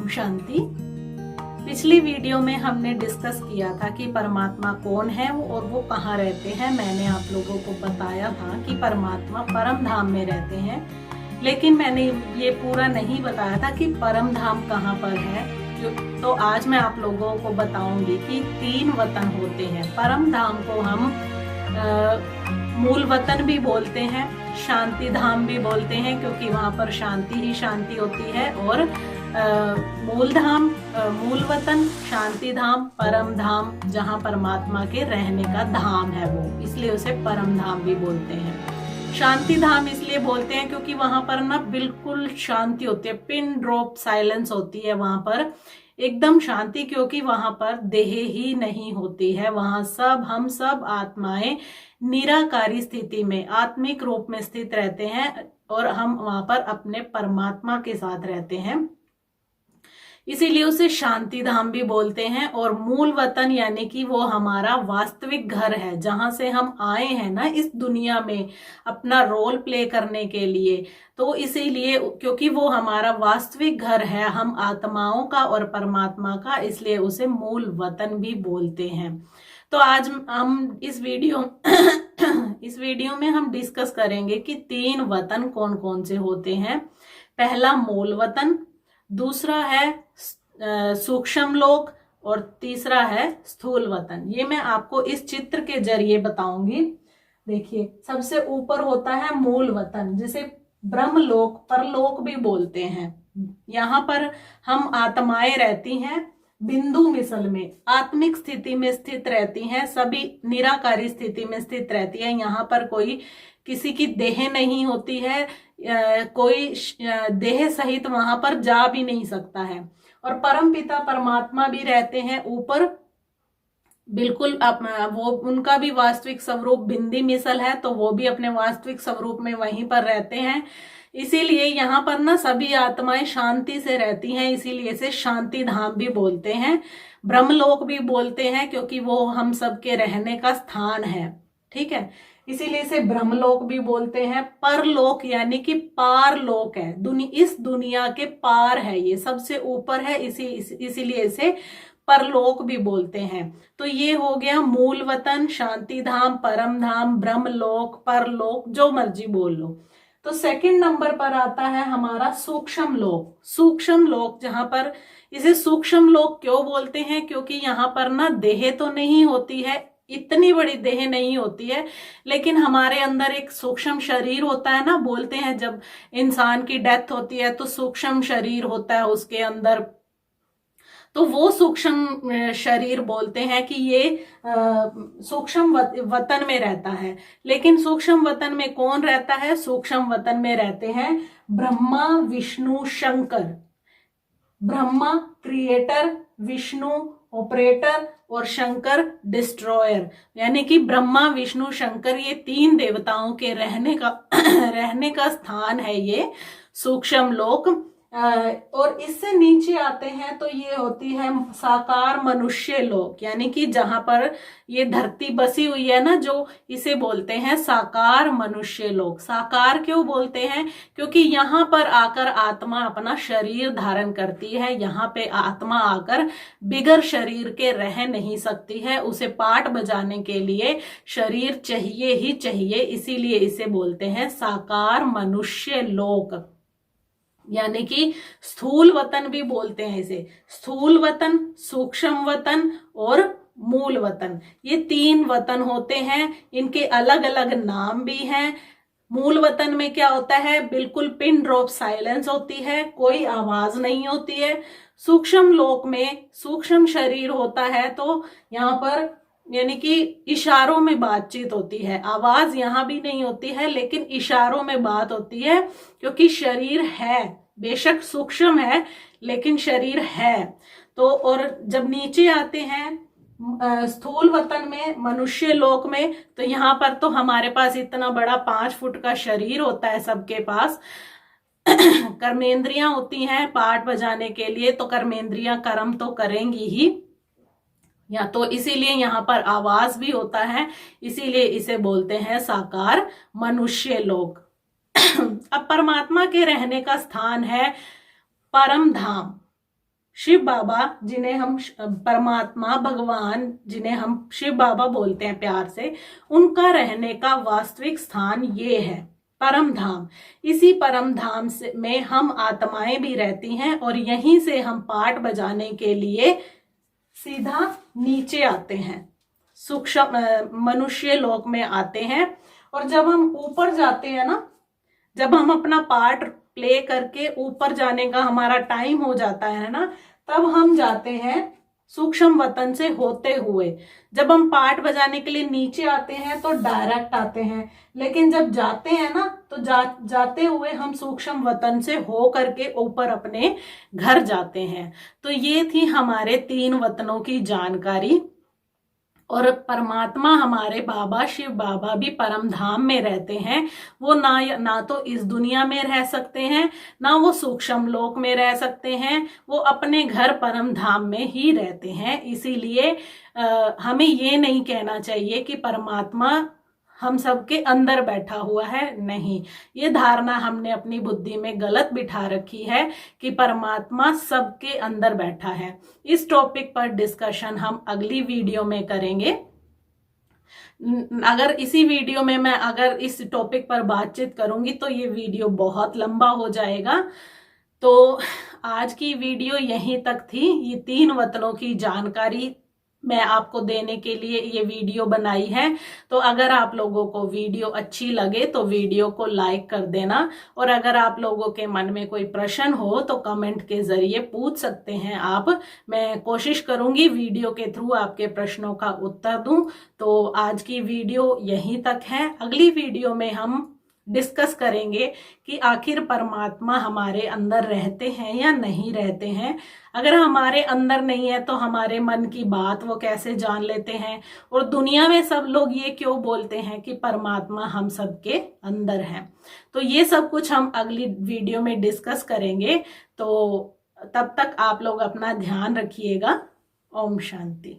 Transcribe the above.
ओम शांति। पिछली वीडियो में हमने डिस्कस किया था कि परमात्मा कौन है और वो कहाँ रहते हैं। मैंने आप लोगों को बताया था कि परमात्मा परम धाम में रहते हैं, लेकिन मैंने ये पूरा नहीं बताया था कि परम धाम कहाँ पर है। तो आज मैं आप लोगों को बताऊंगी कि 3 वतन होते हैं। परम धाम को हम मूल वतन भी बोलते हैं, शांति धाम भी बोलते हैं, क्योंकि वहां पर शांति ही शांति होती है। और मूल धाम, मूल वतन, शांति धाम, परम धाम, जहाँ परमात्मा के रहने का धाम है वो, इसलिए उसे परम धाम भी बोलते हैं। शांति धाम इसलिए बोलते हैं क्योंकि वहां पर ना बिल्कुल शांति होती है, पिन ड्रॉप साइलेंस होती है वहां पर, एकदम शांति, क्योंकि वहां पर देह ही नहीं होती है। वहां हम सब आत्माएं निराकारी स्थिति में, आत्मिक रूप में स्थित रहते हैं और हम वहां पर अपने परमात्मा के साथ रहते हैं, इसीलिए उसे शांति धाम भी बोलते हैं। और मूल वतन यानी कि वो हमारा वास्तविक घर है, जहां से हम आए हैं ना इस दुनिया में अपना रोल प्ले करने के लिए। तो इसीलिए क्योंकि वो हमारा वास्तविक घर है, हम आत्माओं का और परमात्मा का, इसलिए उसे मूल वतन भी बोलते हैं। तो आज हम इस वीडियो में हम डिस्कस करेंगे कि 3 वतन कौन कौन से होते हैं। पहला मूल वतन, दूसरा है सूक्ष्म लोक और तीसरा है स्थूल वतन। ये मैं आपको इस चित्र के जरिए बताऊंगी। देखिए, सबसे ऊपर होता है मूल वतन, जिसे ब्रह्मलोक, परलोक भी बोलते हैं। यहाँ पर हम आत्माएं रहती हैं, बिंदु मिसल में, आत्मिक स्थिति में स्थित रहती हैं, सभी निराकारी स्थिति में स्थित रहती है। यहाँ पर कोई किसी की देह नहीं होती है, कोई देह सहित वहां पर जा भी नहीं सकता है। और परम पिता परमात्मा भी रहते हैं ऊपर, बिल्कुल वो उनका भी वास्तविक स्वरूप बिंदी मिसल है, तो वो भी अपने वास्तविक स्वरूप में वहीं पर रहते हैं। इसीलिए यहाँ पर ना सभी आत्माएं शांति से रहती हैं, इसीलिए इसे शांति धाम भी बोलते हैं। ब्रह्मलोक भी बोलते हैं क्योंकि वो हम सबके रहने का स्थान है, ठीक है, इसीलिए इसे ब्रह्मलोक भी बोलते हैं। परलोक यानी कि पार लोक है, इस दुनिया के पार है, ये सबसे ऊपर है, इसीलिए इसे परलोक भी बोलते हैं। तो ये हो गया मूल वतन, शांति धाम, परम धाम, ब्रह्मलोक, परलोक, जो मर्जी बोल लो। तो सेकंड नंबर पर आता है हमारा सूक्ष्म लोक। सूक्ष्म लोक, जहां पर इसे सूक्ष्म लोक क्यों बोलते हैं, क्योंकि यहाँ पर ना देह तो नहीं होती है, इतनी बड़ी देह नहीं होती है, लेकिन हमारे अंदर एक सूक्ष्म शरीर होता है ना। बोलते हैं जब इंसान की डेथ होती है तो सूक्ष्म शरीर होता है उसके अंदर, तो वो सूक्ष्म शरीर बोलते हैं कि ये सूक्ष्म वतन में रहता है। लेकिन सूक्ष्म वतन में कौन रहता है? सूक्ष्म वतन में रहते हैं ब्रह्मा, विष्णु, शंकर। ब्रह्मा क्रिएटर, विष्णु ऑपरेटर और शंकर डिस्ट्रॉयर, यानी कि ब्रह्मा, विष्णु, शंकर, ये 3 देवताओं के रहने का स्थान है ये सूक्ष्म लोक। और इससे नीचे आते हैं तो ये होती है साकार मनुष्य लोक, यानी कि जहां पर ये धरती बसी हुई है ना, जो इसे बोलते हैं साकार मनुष्य लोक। साकार क्यों बोलते हैं? क्योंकि यहाँ पर आकर आत्मा अपना शरीर धारण करती है। यहाँ पे आत्मा आकर बिगर शरीर के रह नहीं सकती है, उसे पाठ बजाने के लिए शरीर चाहिए ही चाहिए, इसीलिए इसे बोलते हैं साकार मनुष्य लोक, यानी कि स्थूल वतन भी बोलते हैं इसे। स्थूल वतन, सूक्ष्म वतन और मूल वतन, ये 3 वतन होते हैं। इनके अलग अलग नाम भी हैं। मूल वतन में क्या होता है? बिल्कुल पिन ड्रॉप साइलेंस होती है, कोई आवाज नहीं होती है। सूक्ष्म लोक में सूक्ष्म शरीर होता है, तो यहाँ पर यानी कि इशारों में बातचीत होती है, आवाज यहाँ भी नहीं होती है, लेकिन इशारों में बात होती है, क्योंकि शरीर है, बेशक सूक्ष्म है लेकिन शरीर है। तो और जब नीचे आते हैं स्थूल वतन में, मनुष्य लोक में, तो यहाँ पर तो हमारे पास इतना बड़ा 5 फुट का शरीर होता है सबके पास। कर्मेंद्रियां होती हैं पाठ बजाने के लिए, तो कर्मेंद्रियां कर्म तो करेंगी ही, या तो इसीलिए यहाँ पर आवाज भी होता है, इसीलिए इसे बोलते हैं साकार मनुष्य लोक। अब परमात्मा के रहने का स्थान है परम धाम। शिव बाबा, जिन्हें हम परमात्मा, भगवान, जिन्हें हम शिव बाबा बोलते हैं प्यार से, उनका रहने का वास्तविक स्थान ये है, परम धाम। इसी परम धाम से में हम आत्माएं भी रहती हैं और यहीं से हम पाठ बजाने के लिए सीधा नीचे आते हैं, सूक्ष्म मनुष्य लोक में आते हैं। और जब हम ऊपर जाते हैं ना, जब हम अपना पार्ट प्ले करके ऊपर जाने का हमारा टाइम हो जाता है ना, तब हम जाते हैं सूक्ष्म वतन से होते हुए। जब हम पार्ट बजाने के लिए नीचे आते हैं तो डायरेक्ट आते हैं, लेकिन जब जाते हैं ना तो जाते हुए हम सूक्ष्म वतन से हो करके ऊपर अपने घर जाते हैं। तो ये थी हमारे 3 वतनों की जानकारी। और परमात्मा हमारे बाबा शिव बाबा भी परम धाम में रहते हैं। वो ना तो इस दुनिया में रह सकते हैं, ना वो सूक्ष्म लोक में रह सकते हैं, वो अपने घर परम धाम में ही रहते हैं। इसीलिए हमें ये नहीं कहना चाहिए कि परमात्मा हम सबके अंदर बैठा हुआ है। नहीं, ये धारणा हमने अपनी बुद्धि में गलत बिठा रखी है कि परमात्मा सबके अंदर बैठा है। इस टॉपिक पर डिस्कशन हम अगली वीडियो में करेंगे। अगर इसी वीडियो में मैं अगर इस टॉपिक पर बातचीत करूंगी तो ये वीडियो बहुत लंबा हो जाएगा। तो आज की वीडियो यहीं तक थी। ये 3 वतनों की जानकारी मैं आपको देने के लिए ये वीडियो बनाई है। तो अगर आप लोगों को वीडियो अच्छी लगे तो वीडियो को लाइक कर देना, और अगर आप लोगों के मन में कोई प्रश्न हो तो कमेंट के जरिए पूछ सकते हैं आप। मैं कोशिश करूंगी वीडियो के थ्रू आपके प्रश्नों का उत्तर दूं। तो आज की वीडियो यहीं तक है। अगली वीडियो में हम डिस्कस करेंगे कि आखिर परमात्मा हमारे अंदर रहते हैं या नहीं रहते हैं। अगर हमारे अंदर नहीं है तो हमारे मन की बात वो कैसे जान लेते हैं, और दुनिया में सब लोग ये क्यों बोलते हैं कि परमात्मा हम सबके अंदर है। तो ये सब कुछ हम अगली वीडियो में डिस्कस करेंगे। तो तब तक आप लोग अपना ध्यान रखिएगा। ओम शांति।